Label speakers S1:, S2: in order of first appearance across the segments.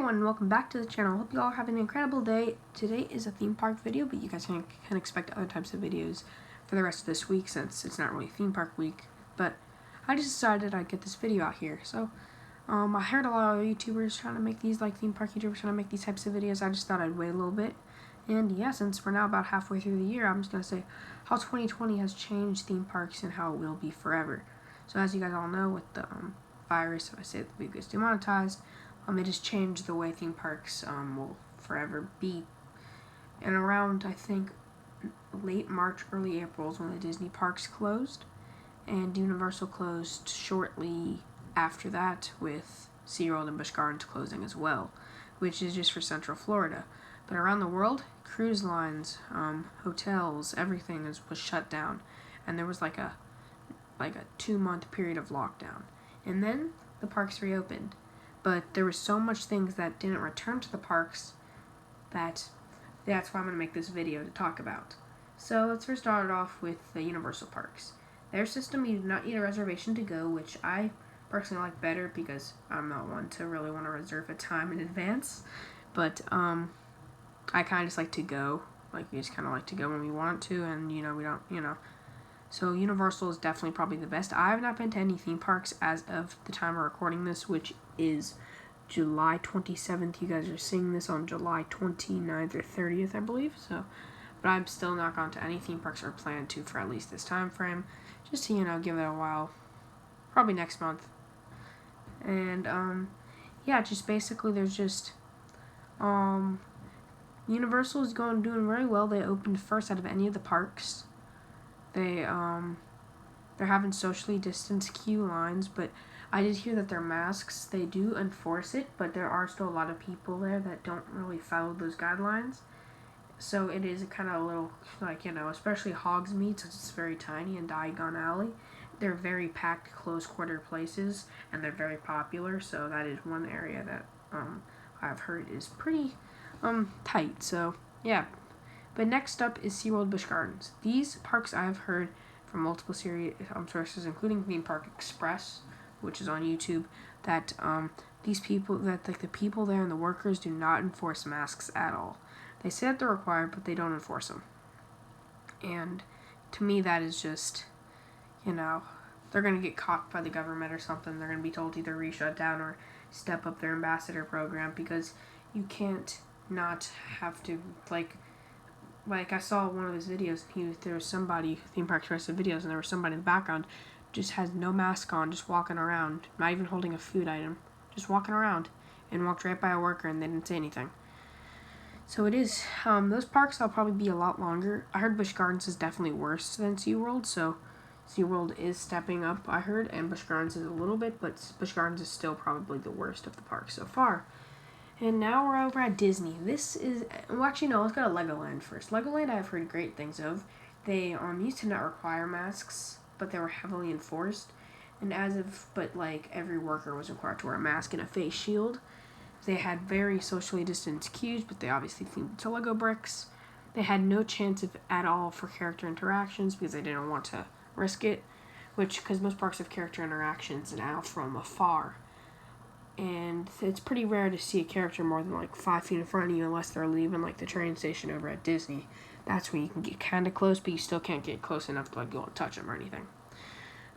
S1: everyone, and welcome back to the channel. Hope you all are having an incredible day. Today is a theme park video, but you guys can expect other types of videos for the rest of this week since it's not really theme park week. But I just decided I'd get this video out here. So I heard a lot of YouTubers trying to make these, like theme park YouTubers trying to make these types of videos. I just thought I'd wait a little bit. And yeah, since we're now about halfway through the year, I'm just going to say how 2020 has changed theme parks and how it will be forever. So as you guys all know, with the virus, if I say the video gets demonetized, it has changed the way theme parks will forever be. And around, I think, late March, early April is when the Disney parks closed, and Universal closed shortly after that, with SeaWorld and Busch Gardens closing as well, which is just for Central Florida. But around the world, cruise lines, hotels, everything was shut down, and there was like a 2-month period of lockdown. And then the parks reopened. But there were so much things that didn't return to the parks that's why I'm going to make this video to talk about. So let's first start off with the Universal Parks. Their system, you do not need a reservation to go, which I personally like better because I'm not one to really want to reserve a time in advance. But I kind of just like to go. Like, we just kind of like to go when we want to, and, we don't, So Universal is definitely probably the best. I have not been to any theme parks as of the time of recording this, which is July 27th. You guys are seeing this on July 29th or 30th, I believe. But I'm still not gone to any theme parks or planned to for at least this time frame. Just to, give it a while. Probably next month. And, yeah, just basically there's just, Universal is doing very well. They opened first out of any of the parks. They're having socially distanced queue lines, but I did hear that their masks, they do enforce it, but there are still a lot of people there that don't really follow those guidelines. So it is kind of a little, especially Hogsmeade, since it's very tiny, and Diagon Alley. They're very packed, close quarter places, and they're very popular, so that is one area that I've heard is pretty tight. So yeah. But next up is SeaWorld Busch Gardens. These parks I have heard from multiple sources, including Theme Park Express, which is on YouTube, that the people there and the workers do not enforce masks at all. They say that they're required, but they don't enforce them. And to me, that is just, they're going to get caught by the government or something. They're going to be told to either re-shut down or step up their ambassador program, because you can't not have to, like I saw one of his videos, there was somebody, Theme Park Express videos, and there was somebody in the background, just has no mask on, just walking around, not even holding a food item, just walking around, and walked right by a worker, and they didn't say anything. So it is, those parks will probably be a lot longer. I heard Busch Gardens is definitely worse than SeaWorld, so SeaWorld is stepping up, I heard, and Busch Gardens is a little bit, but Busch Gardens is still probably the worst of the parks so far. And now we're over at Disney. Let's go to Legoland first. Legoland I've heard great things of. They used to not require masks, but they were heavily enforced. And every worker was required to wear a mask and a face shield. They had very socially distanced queues, but they obviously themed it to Lego bricks. They had no chance at all for character interactions because they didn't want to risk it, because most parks have character interactions now from afar. And it's pretty rare to see a character more than 5 feet in front of you unless they're leaving the train station over at Disney. That's when you can get kind of close, but you still can't get close enough to go and touch them or anything.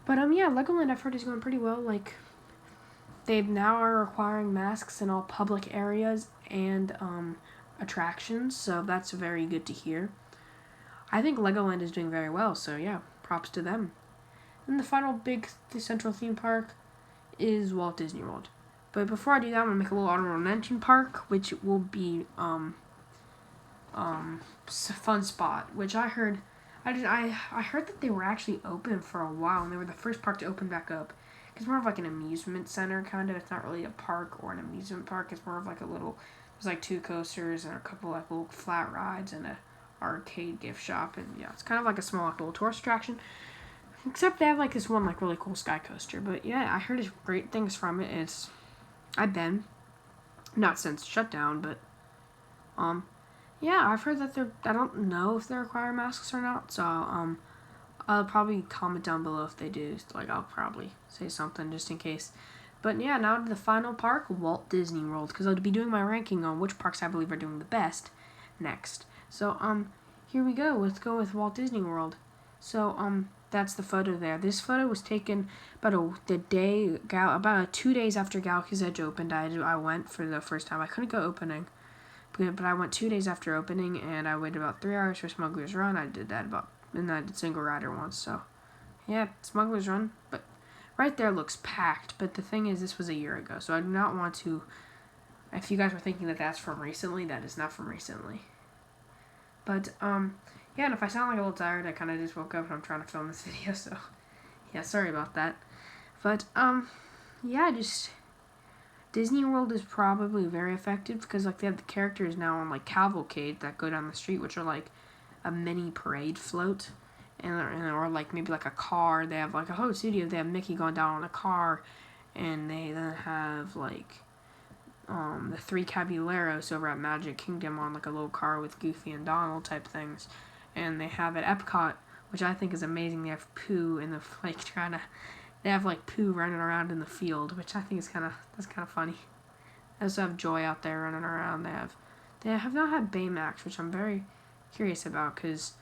S1: But yeah, Legoland I've heard is going pretty well. They now are requiring masks in all public areas and attractions, so that's very good to hear. I think Legoland is doing very well, so yeah, props to them. And the final big central theme park is Walt Disney World. But before I do that, I'm going to make a little honorable mention park, which will be Fun Spot, which I heard that they were actually open for a while, and they were the first park to open back up. It's more of an amusement center, kind of. It's not really a park or an amusement park. It's more of there's 2 coasters and a couple little flat rides and a arcade gift shop, and yeah, it's kind of a small little tourist attraction. Except they have this one really cool sky coaster. But yeah, I heard great things from it. I've been, not since shutdown, but yeah, I've heard that I don't know if they require masks or not, so I'll probably comment down below if they do. I'll probably say something just in case But yeah, now to the final park, Walt Disney World, because I'll be doing my ranking on which parks I believe are doing the best next. So here we go. Let's go with Walt Disney World. So that's the photo there. This photo was taken about 2 days after Galaxy's Edge opened. I went for the first time. I couldn't go opening, but I went 2 days after opening, and I waited about 3 hours for Smuggler's Run. I did that and I did Single Rider once. So yeah, Smuggler's Run, but right there looks packed. But the thing is, this was a year ago, so I do not want to. If you guys were thinking that that's from recently, that is not from recently. But yeah, and if I sound like a little tired, I kind of just woke up and I'm trying to film this video, so yeah, sorry about that. But yeah, just Disney World is probably very effective because like they have the characters now on like cavalcade that go down the street, which are like a mini parade float, or like maybe like a car. They have like a whole studio. They have Mickey going down on a car, and they then have like the three Caballeros over at Magic Kingdom on like a little car with Goofy and Donald type things, and they have at Epcot, which I think is amazing. They have Pooh in the like they have like Pooh running around in the field, which I think is that's kind of funny. They also have Joy out there running around. They have not had Baymax, which I'm very curious about because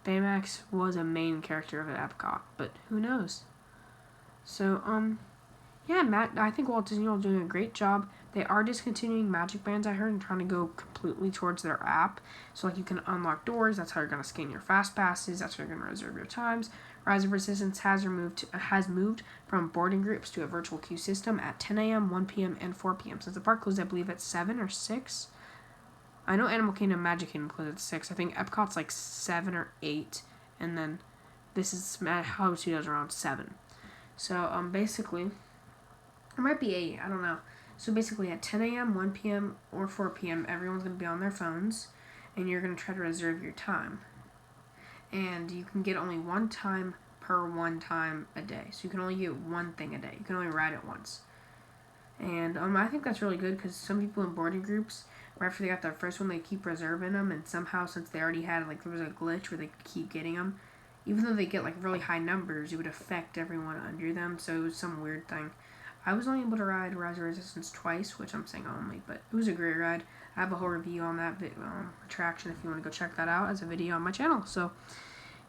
S1: Baymax was a main character of Epcot, but who knows? So yeah, I think Walt Disney World is doing a great job. They are discontinuing Magic Bands, I heard, and trying to go completely towards their app. So, like, you can unlock doors. That's how you're going to scan your fast passes. That's how you're going to reserve your times. Rise of Resistance has moved from boarding groups to a virtual queue system at 10 a.m., 1 p.m., and 4 p.m. Since the park closed, I believe, at 7 or 6. I know Animal Kingdom Magic Kingdom closed at 6. I think Epcot's like 7 or 8. And then this is Hollywood Studios around 7. So, basically, it might be 8. I don't know. So basically at 10 a.m., 1 p.m., or 4 p.m., everyone's going to be on their phones, and you're going to try to reserve your time. And you can get only one time per one time a day. So you can only get one thing a day. You can only ride it once. And I think that's really good because some people in boarding groups, right after they got their first one, they keep reserving them, and somehow since they already had, like, there was a glitch where they could keep getting them, even though they get, like, really high numbers, it would affect everyone under them, so it was some weird thing. I was only able to ride Rise of Resistance twice, which I'm saying only, but it was a great ride. I have a whole review on that attraction if you want to go check that out as a video on my channel. So,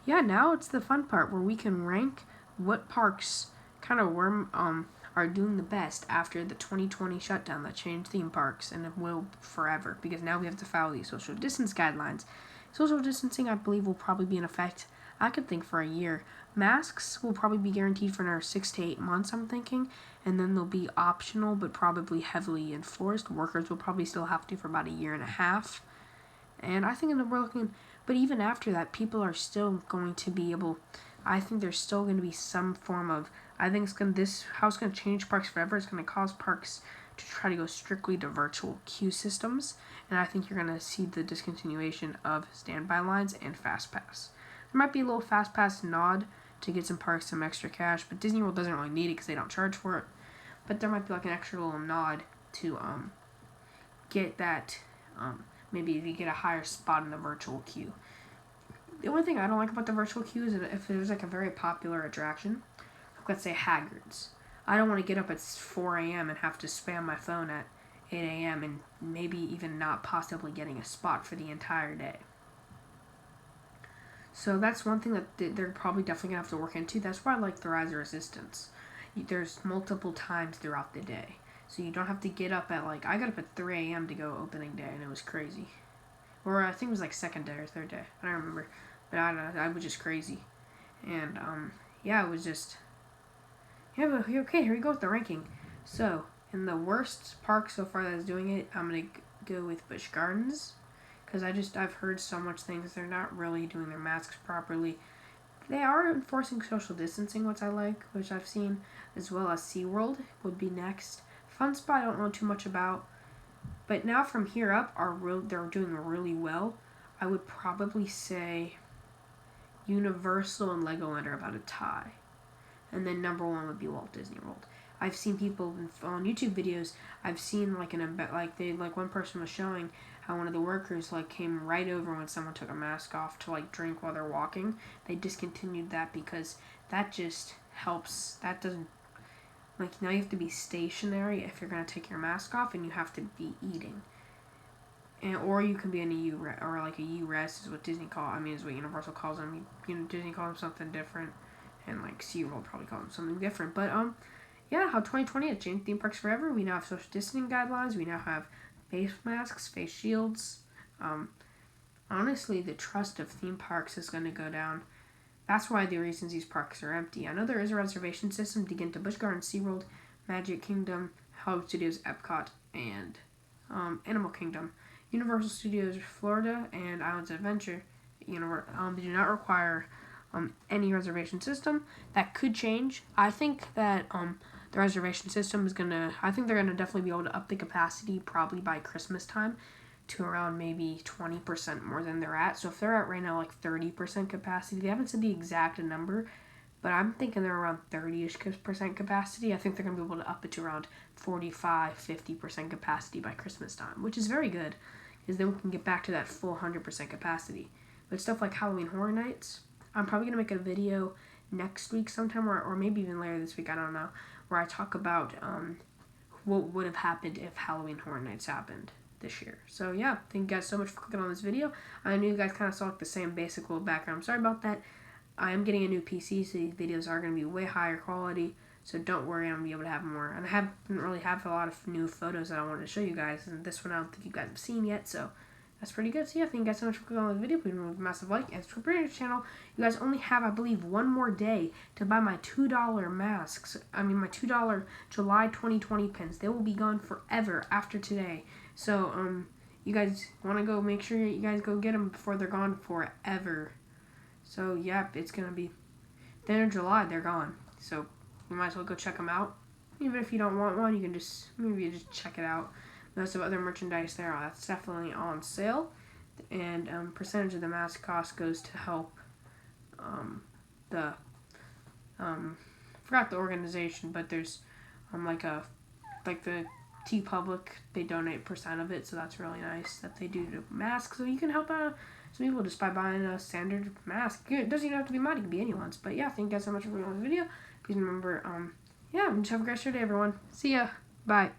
S1: yeah, now it's the fun part where we can rank what parks kind of are doing the best after the 2020 shutdown that changed theme parks, and it will forever because now we have to follow these social distance guidelines. Social distancing, I believe, will probably be in effect, I could think, for a year. Masks will probably be guaranteed for another 6 to 8 months, I'm thinking, and then they'll be optional but probably heavily enforced. Workers will probably still have to for about a year and a half. And I think we're looking, but even after that, people are still going to be able, I think there's still going to be some form of, I think how it's going to change parks forever. It's going to cause parks to try to go strictly to virtual queue systems, and I think you're going to see the discontinuation of standby lines and FastPass. There might be a little FastPass nod to get some parks some extra cash, but Disney World doesn't really need it because they don't charge for it. But there might be like an extra little nod to get that, maybe to get a higher spot in the virtual queue. The only thing I don't like about the virtual queue is that if there's like a very popular attraction, like let's say Hagrid's, I don't want to get up at 4 a.m. and have to spam my phone at 8 a.m. and maybe even not possibly getting a spot for the entire day. So that's one thing that they're probably definitely going to have to work into. That's why I like the Rise of Resistance. There's multiple times throughout the day. So you don't have to get up at, like, I got up at 3 a.m. to go opening day, and it was crazy. Or I think it was, like, second day or third day. I don't remember. But I was just crazy. And, yeah, it was just... Yeah, but okay, here we go with the ranking. So, in the worst park so far that's doing it, I'm going to go with Busch Gardens. Because I've heard so much things. They're not really doing their masks properly. They are enforcing social distancing, which I like, which I've seen, as well as SeaWorld would be next. Fun Spot I don't know too much about. But now from here up, they're doing really well. I would probably say Universal and Legoland are about a tie. And then number 1 would be Walt Disney World. I've seen people on YouTube videos. I've seen like one person was showing how one of the workers like came right over when someone took a mask off to like drink while they're walking. They discontinued that because that just helps. That doesn't. Like, now you have to be stationary if you're going to take your mask off, and you have to be eating. Or you can be in a or like a U-Rest is what Disney is what Universal calls them. Disney calls them something different, and like SeaWorld probably calls them something different. But yeah, how 2020 has changed theme parks forever. We now have social distancing guidelines. We now have face masks, face shields. Honestly, the trust of theme parks is going to go down. That's why the reasons these parks are empty. I know there is a reservation system to get into Busch Gardens, SeaWorld, Magic Kingdom, Hollywood Studios, Epcot, and Animal Kingdom. Universal Studios Florida and Islands of Adventure do not require any reservation system. That could change. I think that the reservation system is I think they're gonna definitely be able to up the capacity probably by Christmas time to around maybe 20% more than they're at. So if they're at right now like 30% capacity, they haven't said the exact number, but I'm thinking they're around 30% capacity. I think they're going to be able to up it to around 45-50% capacity by Christmas time, which is very good, because then we can get back to that full 100% capacity. But stuff like Halloween Horror Nights, I'm probably going to make a video next week sometime, or maybe even later this week, I don't know, where I talk about what would have happened if Halloween Horror Nights happened this year. So yeah, thank you guys so much for clicking on this video. I know you guys kind of saw like the same basic little background. I'm sorry about that. I am getting a new PC, so these videos are going to be way higher quality, so don't worry, I'm going to be able to have more. And I haven't really have a lot of new photos that I wanted to show you guys, and this one I don't think you guys have seen yet, so that's pretty good. So yeah, thank you guys so much for clicking on the video. Please remember a massive like and subscribe to the channel. You guys only have, I believe, one more day to buy my $2 masks. My $2 July 2020 pins. They will be gone forever after today. So, you guys want to go, make sure you guys go get them before they're gone forever. So, yep, it's going to be, the end of July, they're gone. So, you might as well go check them out. Even if you don't want one, you can maybe just check it out. Most of other merchandise there, that's definitely on sale. And percentage of the mask cost goes to help forgot the organization, but there's the TeePublic, they donate % of it, so that's really nice that they do to masks. So you can help out some people just by buying a standard mask. It doesn't even have to be mine, it can be anyone's. But yeah, thank you guys so much for watching the video. Please remember, just have a great day, everyone. See ya. Bye.